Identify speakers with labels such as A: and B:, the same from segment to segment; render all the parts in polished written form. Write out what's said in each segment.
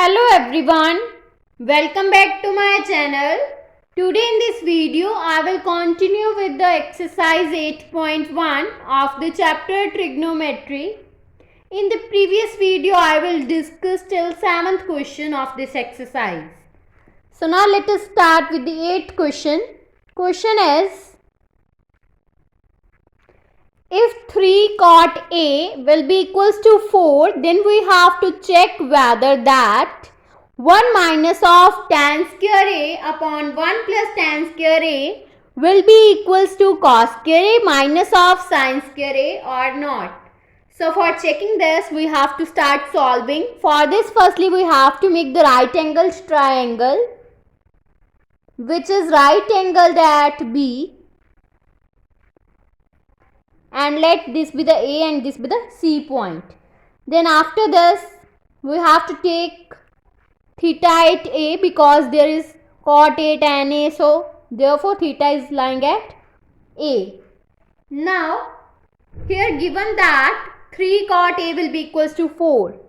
A: Hello everyone, welcome back to my channel. Today in this video I will continue with the exercise 8.1 of the chapter trigonometry. In the previous video I will discuss till 7th question of this exercise. So now let us start with the 8th question. Question is, if 3 cot A will be equals to 4, then we have to check whether that 1 minus of tan square A upon 1 plus tan square A will be equals to cos square A minus of sin square A or not. So for checking this, we have to start solving. For this, firstly we have to make the right angled triangle, which is right angled at B. And let this be the A and this be the C point. Then after this, we have to take theta at A because there is cot A tan A. So therefore theta is lying at A. Now here given that 3 cot A will be equals to 4.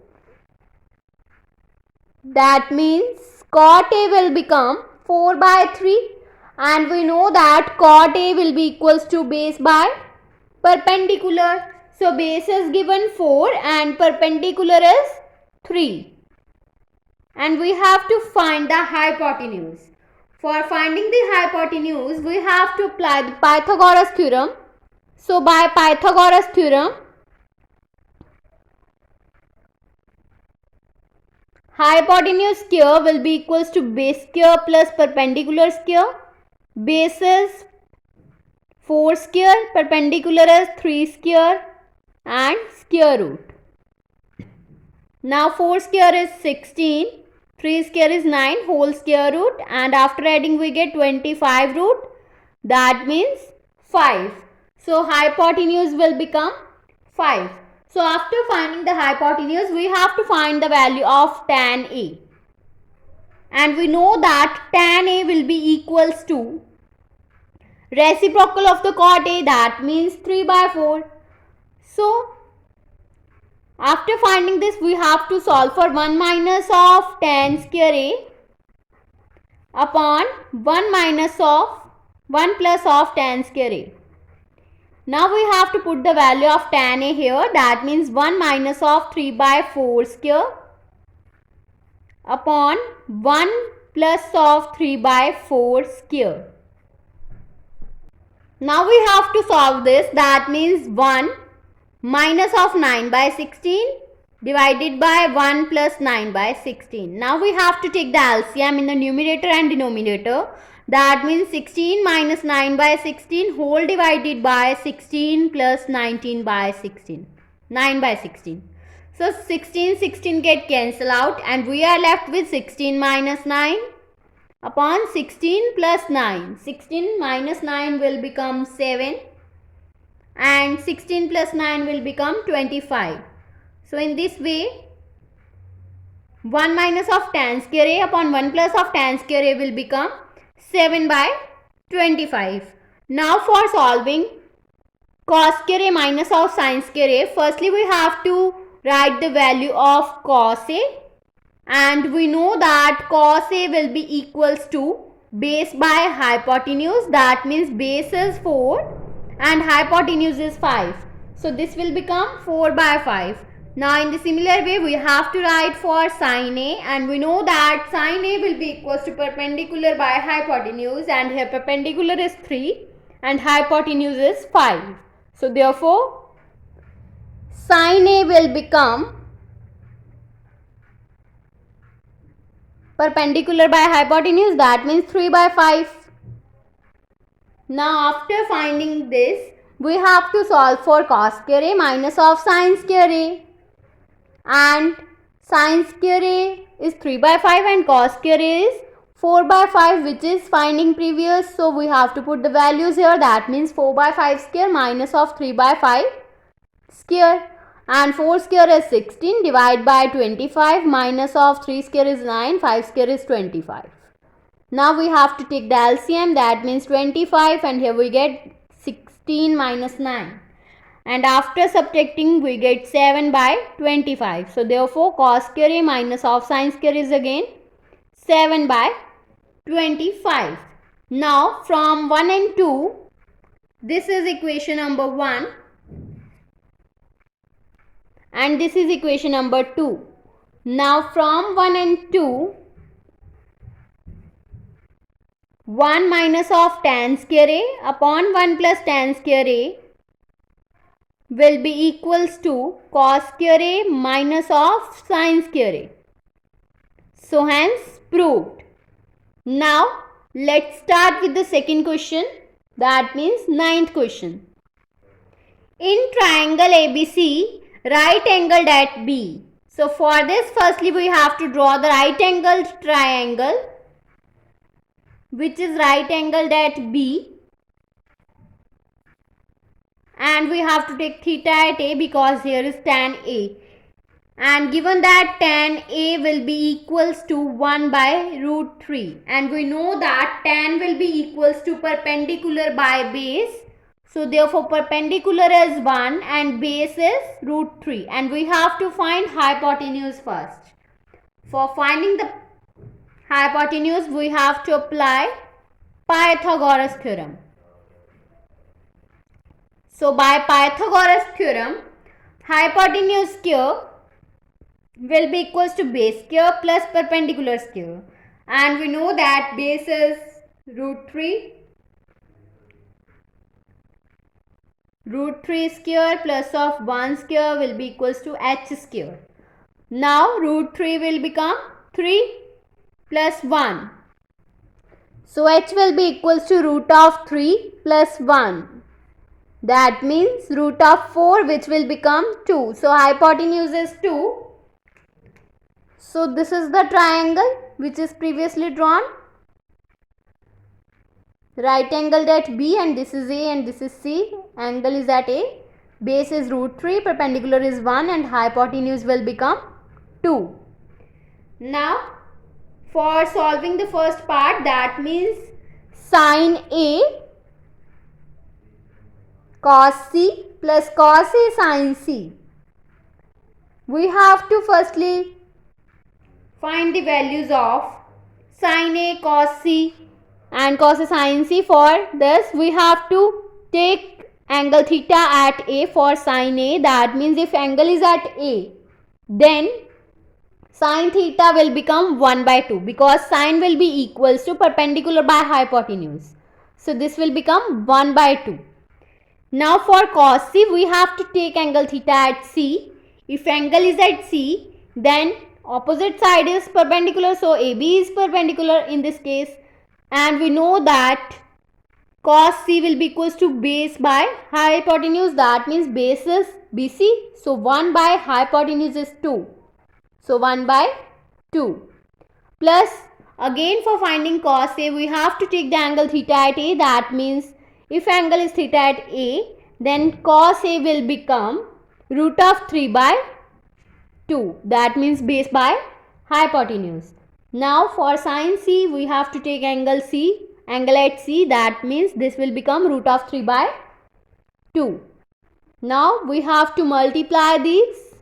A: That means cot A will become 4 by 3. And we know that cot A will be equals to base by perpendicular. So base is given 4 and perpendicular is 3. And we have to find the hypotenuse. For finding the hypotenuse, we have to apply the Pythagoras theorem. So by Pythagoras theorem, hypotenuse square will be equals to base square plus perpendicular square. Base is 4 square, perpendicular is 3 square and square root. Now 4 square is 16, 3 square is 9, whole square root, and after adding we get 25 root. That means 5. So hypotenuse will become 5. So after finding the hypotenuse, we have to find the value of tan A. And we know that tan A will be equals to reciprocal of the cot A, that means 3 by 4. So after finding this, we have to solve for 1 minus of tan square A upon 1 minus of 1 plus of tan square A. Now we have to put the value of tan A here, that means 1 minus of 3 by 4 square upon 1 plus of 3 by 4 square. Now we have to solve this, that means 1 minus of 9 by 16 divided by 1 plus 9 by 16. Now we have to take the LCM in the numerator and denominator. That means 16 minus 9 by 16 whole divided by 16 plus 19 by 16. 9 by 16. So 16 get cancelled out and we are left with 16 minus 9 upon 16 plus 9. 16 minus 9 will become 7 and 16 plus 9 will become 25. So in this way, 1 minus of tan square A upon 1 plus of tan square A will become 7 by 25. Now for solving cos square A minus of sin square A, firstly we have to write the value of cos A. And we know that cos A will be equals to base by hypotenuse, that means base is 4 and hypotenuse is 5. So this will become 4 by 5. Now in the similar way we have to write for sin A, and we know that sin A will be equals to perpendicular by hypotenuse, and here perpendicular is 3 and hypotenuse is 5. So therefore sin A will become perpendicular by hypotenuse, that means 3 by 5. Now after finding this, we have to solve for cos square A minus of sin square A. And sin square A is 3 by 5 and cos square A is 4 by 5, which is finding previous. So we have to put the values here, that means 4 by 5 square minus of 3 by 5 square. And 4 square is 16, divide by 25, minus of 3 square is 9, 5 square is 25. Now we have to take the LCM, that means 25, and here we get 16 minus 9. and after subtracting we get 7 by 25. So therefore cos square A minus of sin square is again 7 by 25. Now from 1 and 2, this is equation number 1 and this is equation number 2. Now from 1 and 2, 1 minus of tan square A upon 1 plus tan square A will be equals to cos square A minus of sin square A. So hence proved. Now let's start with the second question, that means ninth question. In triangle ABC, right angled at B. So for this firstly we have to draw the right angled triangle which is right angled at B, and we have to take theta at A because here is tan A, and given that tan A will be equals to 1 by root 3, and we know that tan will be equals to perpendicular by base. So therefore perpendicular is 1 and base is root 3, and we have to find hypotenuse first. For finding the hypotenuse we have to apply Pythagoras theorem. So by Pythagoras theorem, hypotenuse square will be equals to base square plus perpendicular square, and we know that base is root 3. Root 3 square plus of 1 square will be equals to h square. Now root 3 will become 3 plus 1. So h will be equals to root of 3 plus 1. That means root of 4, which will become 2. So hypotenuse is 2. So this is the triangle which is previously drawn. Right angled at B, and this is A and this is C. Angle is at A. Base is root 3, perpendicular is 1, and hypotenuse will become 2. Now for solving the first part, that means sin A cos C plus cos A sin C, we have to firstly find the values of sin A cos C and cos A sin C. For this we have to take angle theta at A for sin A. That means if angle is at A, then sin theta will become 1 by 2 because sin will be equals to perpendicular by hypotenuse. So this will become 1 by 2. Now for cos C we have to take angle theta at C. If angle is at C, then opposite side is perpendicular, so AB is perpendicular in this case, and we know that cos C will be equals to base by hypotenuse. That means base is BC, so 1 by hypotenuse is 2. So 1 by 2 plus again for finding cos A we have to take the angle theta at A. That means if angle is theta at A, then cos A will become root of 3 by 2. That means base by hypotenuse. Now for sin C we have to take angle C, angle at C. That means this will become root of 3 by 2. Now we have to multiply these.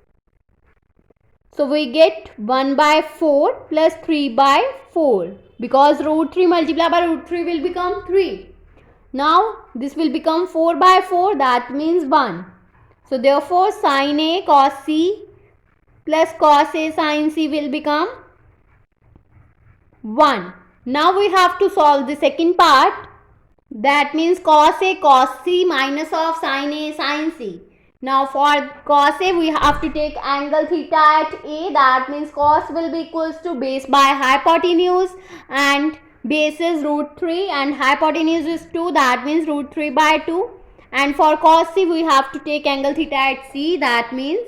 A: So we get 1 by 4 plus 3 by 4 because root 3 multiplied by root 3 will become 3. Now this will become 4 by 4, that means 1. So therefore sin A cos C plus cos A sin C will become 1. Now we have to solve the second part, that means cos A cos C minus of sin A sin C. Now for cos A we have to take angle theta at A. That means cos will be equals to base by hypotenuse, and base is root 3 and hypotenuse is 2. That means root 3 by 2. And for cos C we have to take angle theta at C. That means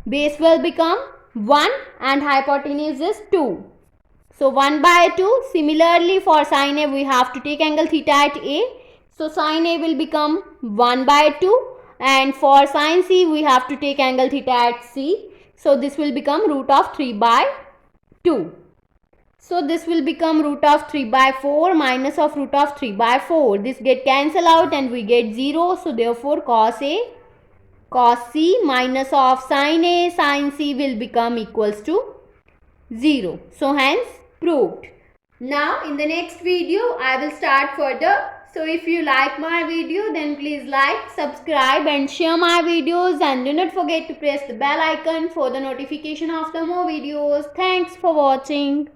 A: base will become 1 and hypotenuse is 2. So 1 by 2. Similarly for sin A we have to take angle theta at A. So sin A will become 1 by 2. And for sin C we have to take angle theta at C. So this will become root of 3 by 2. So this will become root of 3 by 4 minus of root of 3 by 4. This get cancel out and we get 0. So therefore cos A cos C minus of sin A sin C will become equals to 0. So hence proved. Now in the next video I will start further. So if you like my video, then please like, subscribe and share my videos, and do not forget to press the bell icon for the notification of the more videos. Thanks for watching.